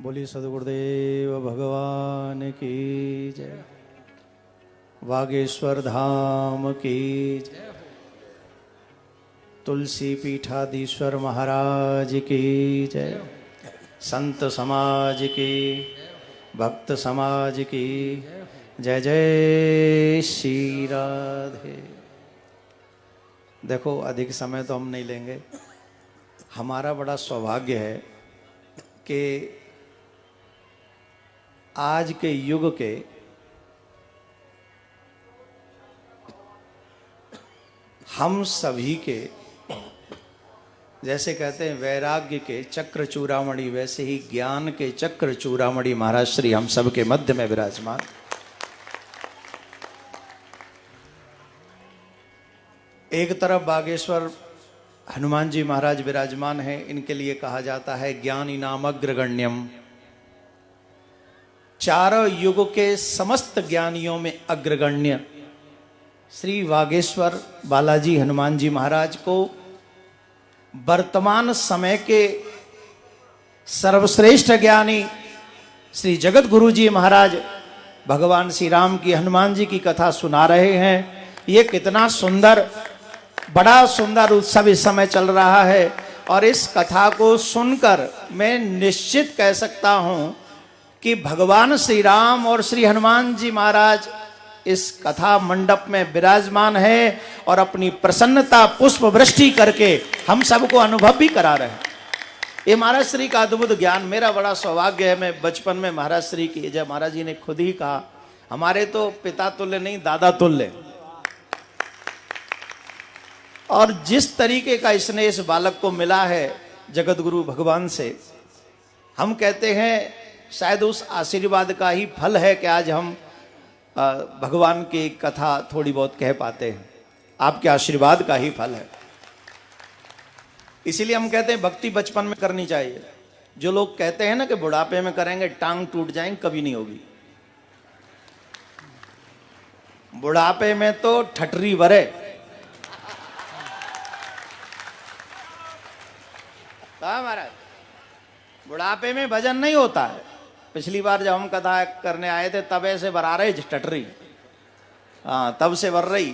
बोली सदगुरुदेव भगवान की जय। वागेश्वर धाम की जय। तुलसी पीठाधीश्वर महाराज की जय। संत समाज की, भक्त समाज की जय जय श्री राधे। देखो, अधिक समय तो हम नहीं लेंगे। हमारा बड़ा सौभाग्य है कि आज के युग के हम सभी के, जैसे कहते हैं वैराग्य के चक्र चूड़ामणि, वैसे ही ज्ञान के चक्र चूड़ामणि महाराज श्री हम सब के मध्य में विराजमान। एक तरफ बागेश्वर हनुमान जी महाराज विराजमान हैं, इनके लिए कहा जाता है ज्ञानी नाम अग्रगण्यम। चारों युग के समस्त ज्ञानियों में अग्रगण्य श्री वागेश्वर बालाजी हनुमान जी महाराज को वर्तमान समय के सर्वश्रेष्ठ ज्ञानी श्री जगत गुरु जी महाराज भगवान श्री राम की, हनुमान जी की कथा सुना रहे हैं। ये कितना सुंदर, बड़ा सुंदर उत्सव इस समय चल रहा है। और इस कथा को सुनकर मैं निश्चित कह सकता हूं कि भगवान श्री राम और श्री हनुमान जी महाराज इस कथा मंडप में विराजमान है और अपनी प्रसन्नता पुष्प वृष्टि करके हम सबको अनुभव भी करा रहे हैं। ये महाराज श्री का अद्भुत ज्ञान, मेरा बड़ा सौभाग्य है। मैं बचपन में महाराज श्री की, जब महाराज जी ने खुद ही कहा, हमारे तो पिता तुल्य नहीं दादा तुल्य, और जिस तरीके का स्नेह इस बालक को मिला है जगत गुरु भगवान से, हम कहते हैं शायद उस आशीर्वाद का ही फल है कि आज हम भगवान की कथा थोड़ी बहुत कह पाते हैं। आपके आशीर्वाद का ही फल है। इसीलिए हम कहते हैं भक्ति बचपन में करनी चाहिए। जो लोग कहते हैं ना कि बुढ़ापे में करेंगे टांग टूट जाएंगे, कभी नहीं होगी। बुढ़ापे में तो ठटरी भरे। महाराज, बुढ़ापे में भजन नहीं होता है। पिछली बार जब हम कथा करने आए थे तब ऐसे बरा रहे टटरी, हाँ तब से बर रही।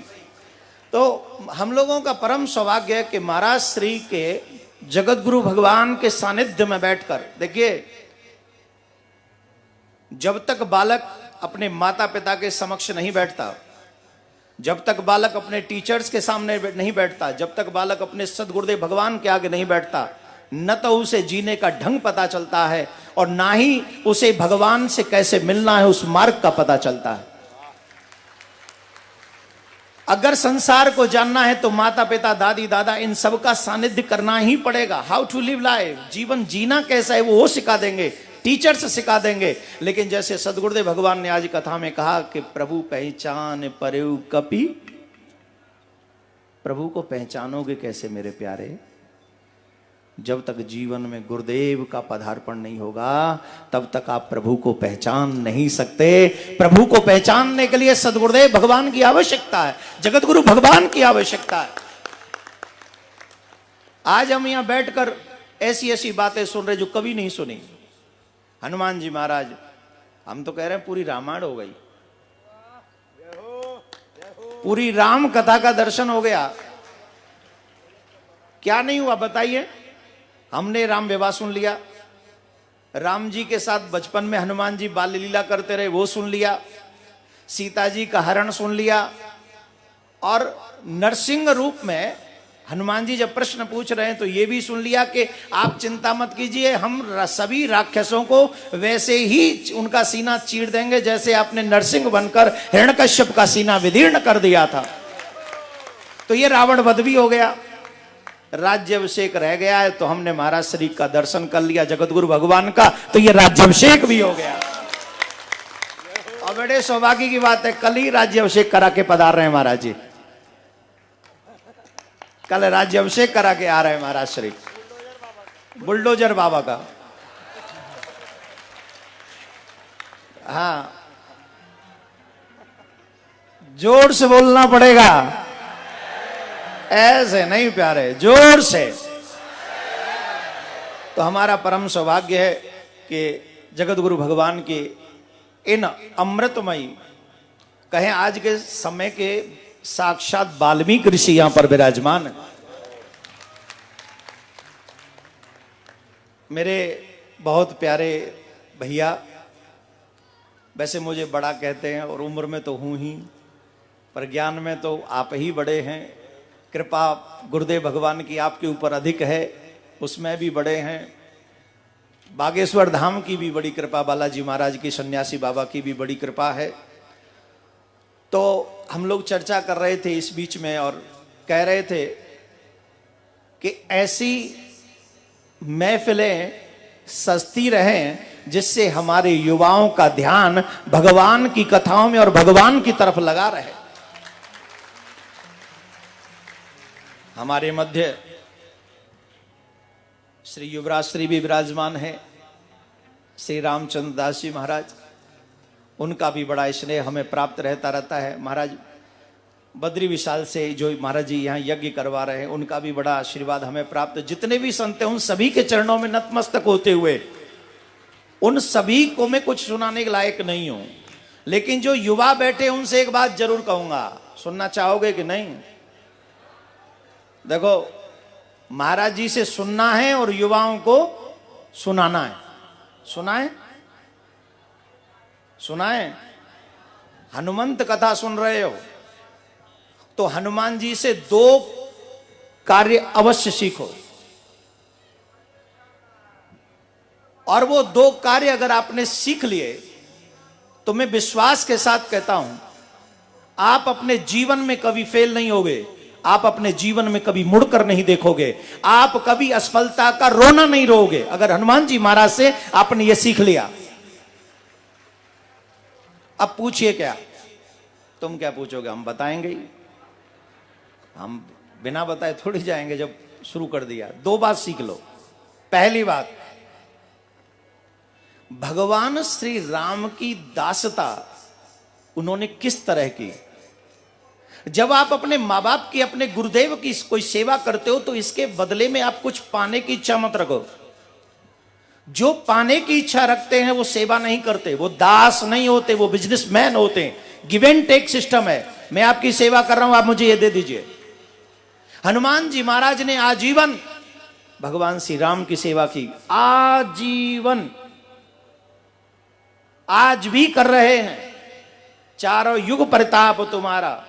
तो हम लोगों का परम सौभाग्य है कि महाराज श्री के जगत गुरु भगवान के सानिध्य में बैठकर, देखिए, जब तक बालक अपने माता पिता के समक्ष नहीं बैठता, जब तक बालक अपने टीचर्स के सामने नहीं बैठता, जब तक बालक अपने सदगुरुदेव भगवान के आगे नहीं बैठता, न तो उसे जीने का ढंग पता चलता है और ना ही उसे भगवान से कैसे मिलना है उस मार्ग का पता चलता है। अगर संसार को जानना है तो माता पिता, दादी दादा, इन सब का सानिध्य करना ही पड़ेगा। हाउ टू लिव लाइफ, जीवन जीना कैसा है वो सिखा देंगे, टीचर्स सिखा देंगे। लेकिन जैसे सदगुरुदेव भगवान ने आज कथा में कहा कि प्रभु पहचान परयु कपि, प्रभु को पहचानोगे कैसे मेरे प्यारे? जब तक जीवन में गुरुदेव का पदार्पण नहीं होगा तब तक आप प्रभु को पहचान नहीं सकते। प्रभु को पहचानने के लिए सदगुरुदेव भगवान की आवश्यकता है, जगत गुरु भगवान की आवश्यकता है। आज हम यहां बैठकर ऐसी ऐसी बातें सुन रहे जो कभी नहीं सुनी। हनुमान जी महाराज, हम तो कह रहे हैं पूरी रामायण हो गई, पूरी राम कथा का दर्शन हो गया। क्या नहीं हुआ बताइए? हमने राम विवाह सुन लिया, राम जी के साथ बचपन में हनुमान जी बाल लीला करते रहे वो सुन लिया, सीता जी का हरण सुन लिया, और नरसिंह रूप में हनुमान जी जब प्रश्न पूछ रहे हैं तो ये भी सुन लिया कि आप चिंता मत कीजिए, हम सभी राक्षसों को वैसे ही उनका सीना चीर देंगे जैसे आपने नरसिंह बनकर हिरण्यकश्यप का सीना विदीर्ण कर दिया था। तो ये रावण वध भी हो गया, राज्याभिषेक रह गया है। तो हमने महाराज श्री का दर्शन कर लिया, जगत गुरु भगवान का, तो ये राज्याभिषेक भी हो गया। और बड़े सौभाग्य की बात है, कल ही राज्याभिषेक करा के पधार रहे हैं महाराज जी। कल राज्याभिषेक करा के आ रहे हैं महाराज श्री, बुलडोजर बाबा का। हाँ, जोर से बोलना पड़ेगा, ऐसे नहीं प्यारे, जोर से। तो हमारा परम सौभाग्य है कि जगत गुरु भगवान के इन अमृतमयी कहें आज के समय के साक्षात वाल्मीकि ऋषि यहां पर विराजमान है। मेरे बहुत प्यारे भैया, वैसे मुझे बड़ा कहते हैं और उम्र में तो हूं ही, पर ज्ञान में तो आप ही बड़े हैं। कृपा गुरुदेव भगवान की आपके ऊपर अधिक है, उसमें भी बड़े हैं। बागेश्वर धाम की भी बड़ी कृपा, बालाजी महाराज की, सन्यासी बाबा की भी बड़ी कृपा है। तो हम लोग चर्चा कर रहे थे इस बीच में और कह रहे थे कि ऐसी महफिलें सजती रहें जिससे हमारे युवाओं का ध्यान भगवान की कथाओं में और भगवान की तरफ लगा रहे। हमारे मध्य श्री युवराज श्री भी विराजमान है, श्री रामचंद्र दास जी महाराज, उनका भी बड़ा स्नेह हमें प्राप्त रहता है। महाराज बद्री विशाल से जो महाराज जी यहाँ यज्ञ करवा रहे हैं, उनका भी बड़ा आशीर्वाद हमें प्राप्त। जितने भी संत हैं उन सभी के चरणों में नतमस्तक होते हुए, उन सभी को मैं कुछ सुनाने के लायक नहीं हूं, लेकिन जो युवा बैठे उनसे एक बात जरूर कहूंगा। सुनना चाहोगे कि नहीं? देखो, महाराज जी से सुनना है और युवाओं को सुनाना है। सुनाए सुनाए हनुमंत कथा सुन रहे हो तो हनुमान जी से 2 कार्य अवश्य सीखो, और वो 2 कार्य अगर आपने सीख लिए तो मैं विश्वास के साथ कहता हूं आप अपने जीवन में कभी फेल नहीं होगे, आप अपने जीवन में कभी मुड़कर नहीं देखोगे, आप कभी असफलता का रोना नहीं रोओगे अगर हनुमान जी महाराज से आपने ये सीख लिया। अब पूछिए क्या? तुम क्या पूछोगे? हम बताएंगे ही, हम बिना बताए थोड़ी जाएंगे। जब शुरू कर दिया 2 बात सीख लो। पहली बात, भगवान श्री राम की दासता उन्होंने किस तरह की। जब आप अपने मां बाप की, अपने गुरुदेव की कोई सेवा करते हो तो इसके बदले में आप कुछ पाने की इच्छा मत रखो। जो पाने की इच्छा रखते हैं वो सेवा नहीं करते, वो दास नहीं होते, वो बिजनेसमैन होते हैं। गिव एंड टेक सिस्टम है। मैं आपकी सेवा कर रहा हूं, आप मुझे ये दे दीजिए। हनुमान जी महाराज ने आजीवन भगवान श्री राम की सेवा की, आजीवन, आज भी कर रहे हैं। चारों युग प्रताप तुम्हारा,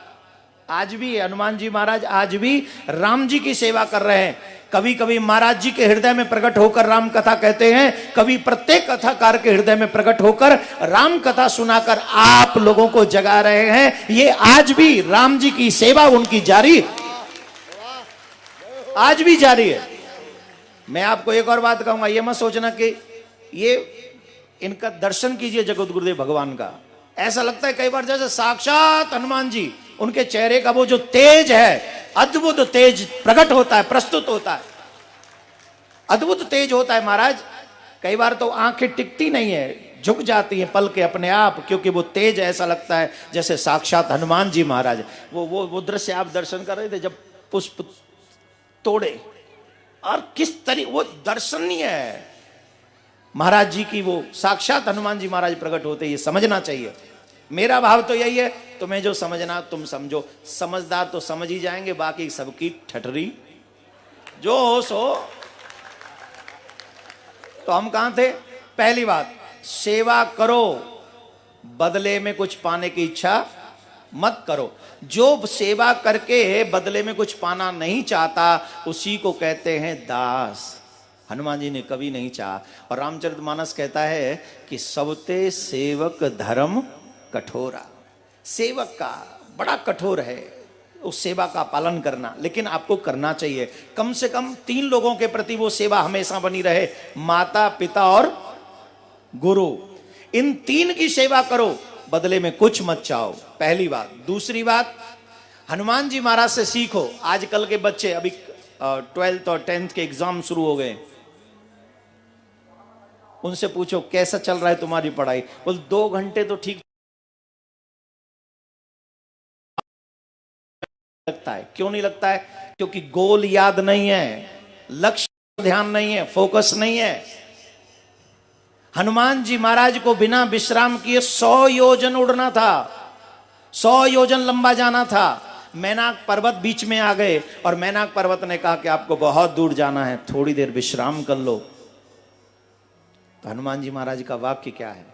आज भी हनुमान जी महाराज आज भी राम जी की सेवा कर रहे हैं। कभी कभी महाराज जी के हृदय में प्रकट होकर राम कथा कहते हैं, कभी प्रत्येक कथाकार के हृदय में प्रकट होकर राम कथा सुनाकर आप लोगों को जगा रहे हैं। ये आज भी राम जी की सेवा उनकी जारी, आज भी जारी है। मैं आपको एक और बात कहूंगा, ये मत सोचना कि ये इनका दर्शन कीजिए जगत गुरुदेव भगवान का, ऐसा लगता है कई बार जैसे साक्षात हनुमान जी, उनके चेहरे का वो जो तेज है, अद्भुत तेज प्रकट होता है, प्रस्तुत होता है, अद्भुत तेज होता है महाराज। कई बार तो आंखें टिकती नहीं है, झुक जाती हैं पल के अपने आप, क्योंकि वो तेज ऐसा लगता है जैसे साक्षात हनुमान जी महाराज। वो दृश्य आप दर्शन कर रहे थे जब पुष्प तोड़े, और किस तरीके वो दर्शनीय है महाराज जी की, वो साक्षात हनुमान जी महाराज प्रकट होते, ये समझना चाहिए। मेरा भाव तो यही है, तुम्हें जो समझना तुम समझो, समझदार तो समझ ही जाएंगे, बाकी सबकी ठटरी जो हो सो। तो हम कहां थे? पहली बात, सेवा करो, बदले में कुछ पाने की इच्छा मत करो। जो सेवा करके बदले में कुछ पाना नहीं चाहता उसी को कहते हैं दास। हनुमान जी ने कभी नहीं चाहा, और रामचरितमानस कहता है कि सबते सेवक धर्म कठोरा। सेवक का बड़ा कठोर है उस सेवा का पालन करना, लेकिन आपको करना चाहिए। कम से कम 3 लोगों के प्रति वो सेवा हमेशा बनी रहे, माता, पिता और गुरु। इन 3 की सेवा करो, बदले में कुछ मत चाहो, पहली बात। दूसरी बात, हनुमान जी महाराज से सीखो। आजकल के बच्चे, अभी 12th और 10th के एग्जाम शुरू हो गए, उनसे पूछो कैसा चल रहा है तुम्हारी पढ़ाई, बोल 2 घंटे तो ठीक लगता है। क्यों नहीं लगता है? क्योंकि गोल याद नहीं है, लक्ष्य ध्यान नहीं है, फोकस नहीं है। हनुमान जी महाराज को बिना विश्राम किए 100 योजन उड़ना था, 100 योजन लंबा जाना था। मैनाक पर्वत बीच में आ गए और मैनाक पर्वत ने कहा कि आपको बहुत दूर जाना है, थोड़ी देर विश्राम कर लो। तो हनुमान जी महाराज का वाक्य क्या है?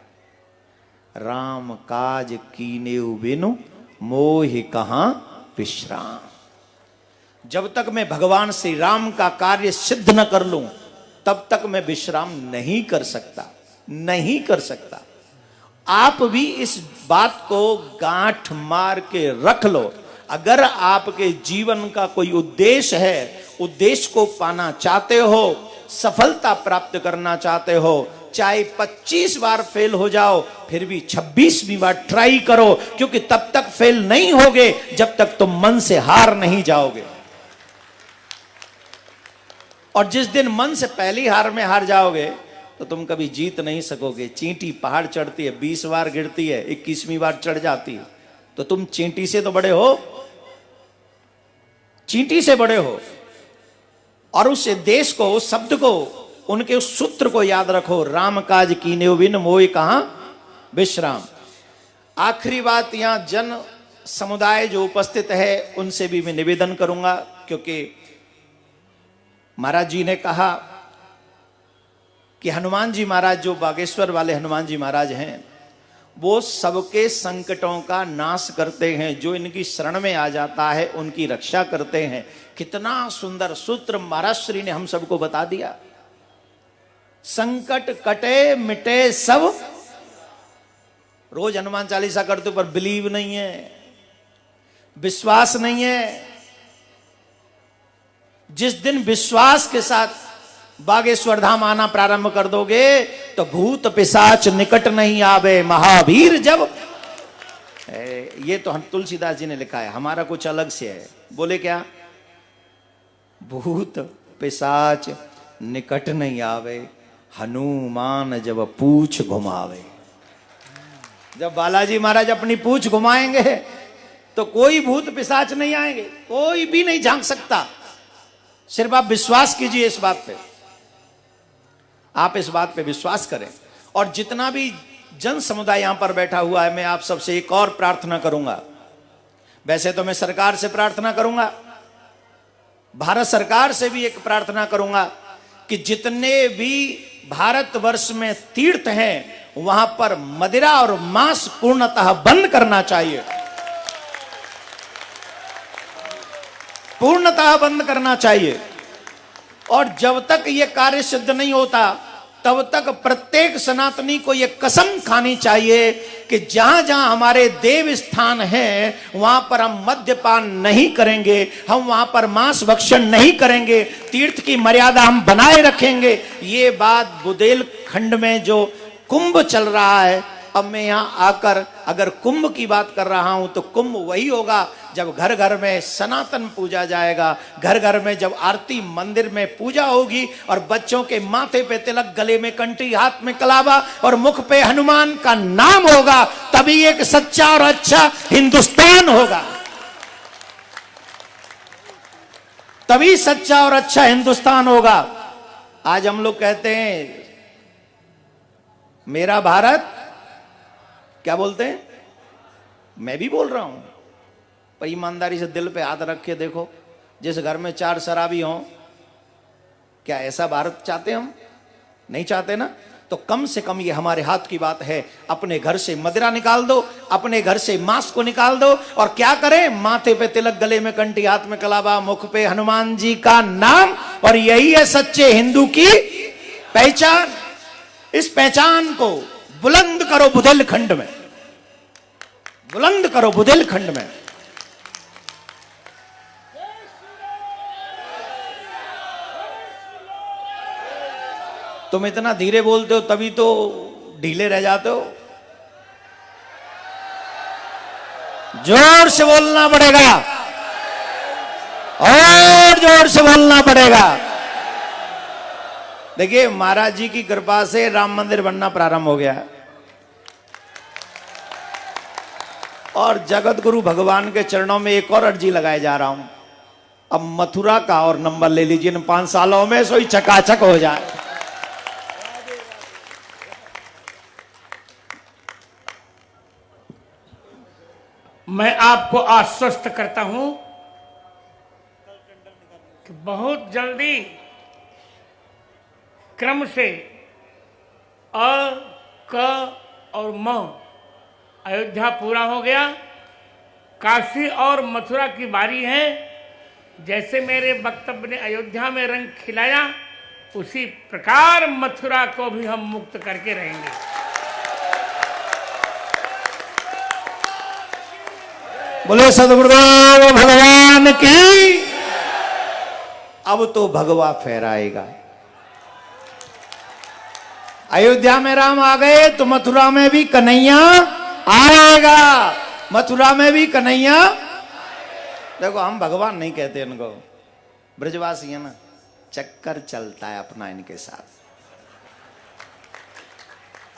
राम काज कीनेउ बिनु मोहि कहां विश्राम। जब तक मैं भगवान श्री राम का कार्य सिद्ध न कर लूं तब तक मैं विश्राम नहीं कर सकता, नहीं कर सकता। आप भी इस बात को गांठ मार के रख लो। अगर आपके जीवन का कोई उद्देश्य है, उद्देश्य को पाना चाहते हो, सफलता प्राप्त करना चाहते हो, चाहे 25 बार फेल हो जाओ फिर भी 26वीं बार ट्राई करो, क्योंकि तब तक फेल नहीं होगे जब तक तुम मन से हार नहीं जाओगे। और जिस दिन मन से पहली हार में हार जाओगे तो तुम कभी जीत नहीं सकोगे। चींटी पहाड़ चढ़ती है, 20 बार गिरती है, 21वीं बार चढ़ जाती है, तो तुम चींटी से तो बड़े हो, चींटी से बड़े हो। और उस देश को, उस शब्द को, उनके उस सूत्र को याद रखो, राम काज कीनेउ बिनु मोहि कहां विश्राम। आखिरी बात, यहां जन समुदाय जो उपस्थित है उनसे भी मैं निवेदन करूंगा, क्योंकि महाराज जी ने कहा कि हनुमान जी महाराज, जो बागेश्वर वाले हनुमान जी महाराज हैं, वो सबके संकटों का नाश करते हैं। जो इनकी शरण में आ जाता है उनकी रक्षा करते हैं। कितना सुंदर सूत्र महाराज श्री ने हम सबको बता दिया। संकट कटे मिटे सब। रोज हनुमान चालीसा करते पर बिलीव नहीं है, विश्वास नहीं है। जिस दिन विश्वास के साथ बागेश्वर धाम आना प्रारंभ कर दोगे तो भूत पिशाच निकट नहीं आवे, महावीर जब। ये तो तुलसीदास जी ने लिखा है, हमारा कुछ अलग से है। बोले क्या? भूत पिशाच निकट नहीं आवे, हनुमान जब पूछ घुमावे। जब बालाजी महाराज अपनी पूछ घुमाएंगे तो कोई भूत पिशाच नहीं आएंगे, कोई भी नहीं झांक सकता। सिर्फ आप विश्वास कीजिए इस बात पे, आप इस बात पे विश्वास करें। और जितना भी जन समुदाय यहां पर बैठा हुआ है, मैं आप सबसे एक और प्रार्थना करूंगा। वैसे तो मैं सरकार से प्रार्थना करूंगा, भारत सरकार से भी एक प्रार्थना करूंगा कि जितने भी भारतवर्ष में तीर्थ हैं वहां पर मदिरा और मांस पूर्णतः बंद करना चाहिए, पूर्णतः बंद करना चाहिए। और जब तक यह कार्य सिद्ध नहीं होता तब तक प्रत्येक सनातनी को यह कसम खानी चाहिए कि जहां जहां हमारे देव स्थान हैं वहां पर हम मद्यपान नहीं करेंगे, हम वहां पर मांस भक्षण नहीं करेंगे, तीर्थ की मर्यादा हम बनाए रखेंगे। ये बात बुंदेलखंड में जो कुंभ चल रहा है, अब मैं यहां आकर अगर कुंभ की बात कर रहा हूं तो कुंभ वही होगा जब घर घर में सनातन पूजा जाएगा, घर घर में जब आरती, मंदिर में पूजा होगी और बच्चों के माथे पे तिलक, गले में कंठी, हाथ में कलावा और मुख पे हनुमान का नाम होगा, तभी एक सच्चा और अच्छा हिंदुस्तान होगा, तभी सच्चा और अच्छा हिंदुस्तान होगा। आज हम लोग कहते हैं मेरा भारत, क्या बोलते हैं? मैं भी बोल रहा हूं, पर ईमानदारी से दिल पे हाथ रख के देखो, जिस घर में 4 शराबी हों, क्या ऐसा भारत चाहते हम? नहीं चाहते ना। तो कम से कम ये हमारे हाथ की बात है, अपने घर से मदिरा निकाल दो, अपने घर से मांस को निकाल दो और क्या करें? माथे पे तिलक, गले में कंठी, हाथ में कलावा, मुख पे हनुमान जी का नाम। और यही है सच्चे हिंदू की पहचान। इस पहचान को बुलंद करो बुंदेलखंड में, बुलंद करो बुंदेलखंड में। तुम इतना धीरे बोलते हो तभी तो ढीले रह जाते हो, जोर से बोलना पड़ेगा और जोर से बोलना पड़ेगा। देखिए, महाराज जी की कृपा से राम मंदिर बनना प्रारंभ हो गया है और जगत गुरु भगवान के चरणों में एक और अर्जी लगाए जा रहा हूं। अब मथुरा का और नंबर ले लीजिए, इन 5 सालों में सोई चकाचक हो जाए। मैं आपको आश्वस्त करता हूं कि बहुत जल्दी क्रम से अ, क और म अयोध्या पूरा हो गया। काशी और मथुरा की बारी है। जैसे मेरे वक्तव्य ने अयोध्या में रंग खिलाया, उसी प्रकार मथुरा को भी हम मुक्त करके रहेंगे। बोले सद्गुरुदेव भगवान की। अब तो भगवा फहराएगा। अयोध्या में राम आ गए तो मथुरा में भी कन्हैया आएगा। मथुरा में भी कन्हैया। देखो, हम भगवान नहीं कहते इनको, ब्रजवासी है ना, चक्कर चलता है अपना इनके साथ।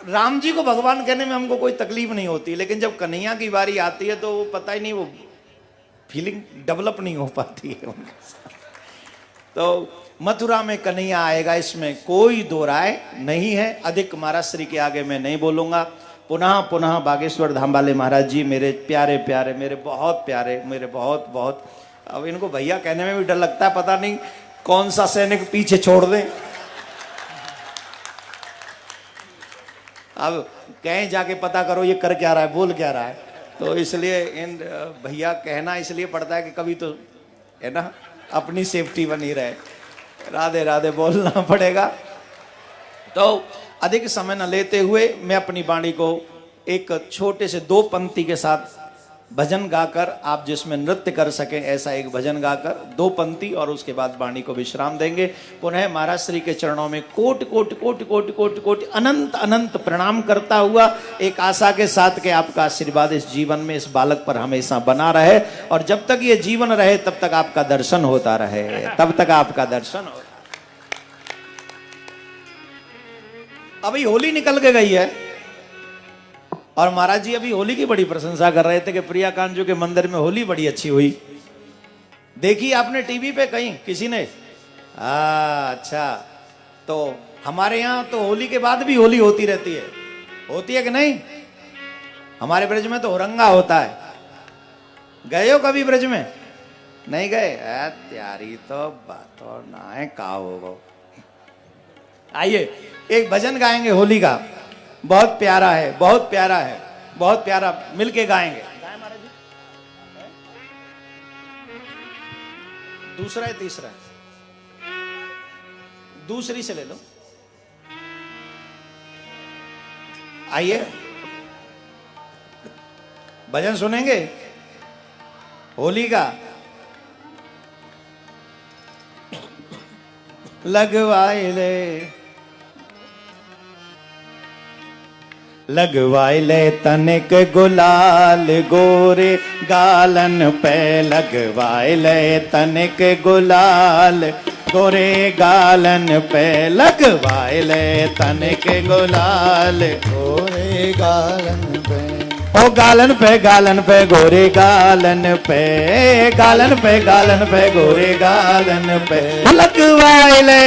राम जी को भगवान कहने में हमको कोई तकलीफ नहीं होती, लेकिन जब कन्हैया की बारी आती है तो वो पता ही नहीं, वो फीलिंग डेवलप नहीं हो पाती है उनके साथ। तो मथुरा में कन्हैया आएगा, इसमें कोई दो राय नहीं है। अधिक महाराज श्री के आगे मैं नहीं बोलूंगा। पुनः पुनः बागेश्वर धाम वाले महाराज जी, मेरे प्यारे प्यारे, मेरे बहुत प्यारे, मेरे बहुत बहुत, अब इनको भैया कहने में भी डर लगता है, पता नहीं कौन सा सैनिक पीछे छोड़ दें। अब कहीं जाके पता करो ये कर क्या रहा है, बोल क्या रहा है। तो इसलिए इन भैया कहना इसलिए पड़ता है कि कभी तो है ना अपनी सेफ्टी बनी रहे। राधे राधे बोलना पड़ेगा। तो अधिक समय न लेते हुए मैं अपनी वाणी को एक छोटे से दो पंक्ति के साथ भजन गाकर, आप जिसमें नृत्य कर सकें ऐसा एक भजन गाकर दो पंक्ति, और उसके बाद वाणी को विश्राम देंगे। पुनः महाराज श्री के चरणों में कोट कोट कोट कोट कोट कोट अनंत अनंत प्रणाम करता हुआ एक आशा के साथ के आपका आशीर्वाद इस जीवन में इस बालक पर हमेशा बना रहे, और जब तक ये जीवन रहे तब तक आपका दर्शन होता रहे, तब तक आपका दर्शन हो। अभी होली निकल के गई है और महाराज जी अभी होली की बड़ी प्रशंसा कर रहे थे कि प्रिया कांजू के मंदिर में होली बड़ी अच्छी हुई। देखी आपने टीवी पे कहीं किसी ने? अच्छा, तो हमारे यहाँ तो होली के बाद भी होली होती रहती है। होती है कि नहीं? हमारे ब्रज में तो हुरंगा होता है। गए हो कभी ब्रज में? नहीं गए? त्यारी तो बात और ना है, का होगा। आइए एक भजन गाएंगे होली का, बहुत प्यारा है, बहुत प्यारा है, बहुत प्यारा, मिलके गाएंगे। दूसरा है तीसरा है? दूसरी से ले लो। आइए भजन सुनेंगे होली का। लगवाए ले तनिक गुलाल गोरे गालन पे, लगवाए ले तनिक गुलाल गोरे गालन पे, लगवाए ले तनिक गुलाल गोरे गालन पे। ओ गालन पे गोरे गालन पे, गालन पे गोरे गालन पे, लगवाए ले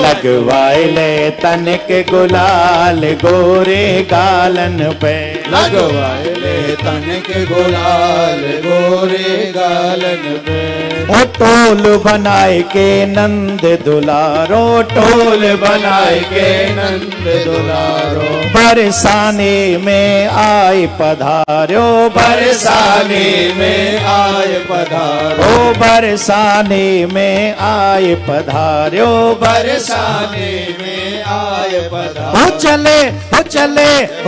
लगवाए ले तनिक गुलाल गोरे गालन पे, लगवाए ले तनिक गुलाल गोरे गालन पे। ओ टोल बनाए के नंद दुलारो, टोल बनाए के नंद दुलारो, बरसाने में आए पधार्यो, बरसाने में आए पधारो, ओ बरसाने में आए पधार्यो, बरसाने में आए पधारो। हो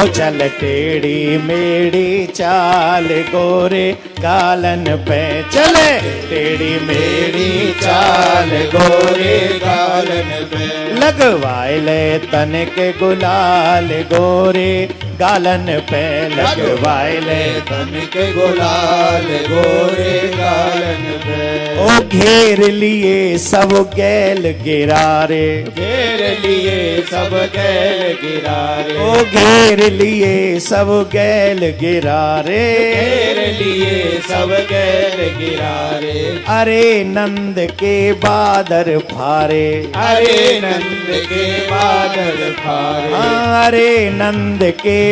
चले टेढ़ी मेढ़ी चाल गोरे गालन पे, चले टेढ़ी मेढ़ी चाल गोरे गालन पे, लगवाए ले तनिक गुलाल गोरे गालन पे, लगवाए ले तनिक गुलाल गोरे गालन पे। ओ घेर लिए सब गैल गिरारे, घेर लिए सब गैल गिरारे, ओ घेर लिए सब गैल गिरारे, घेर लिए सब गैल गिरारे। अरे नंद के बादर फारे, अरे नंद के बादल फारे, अरे नंद के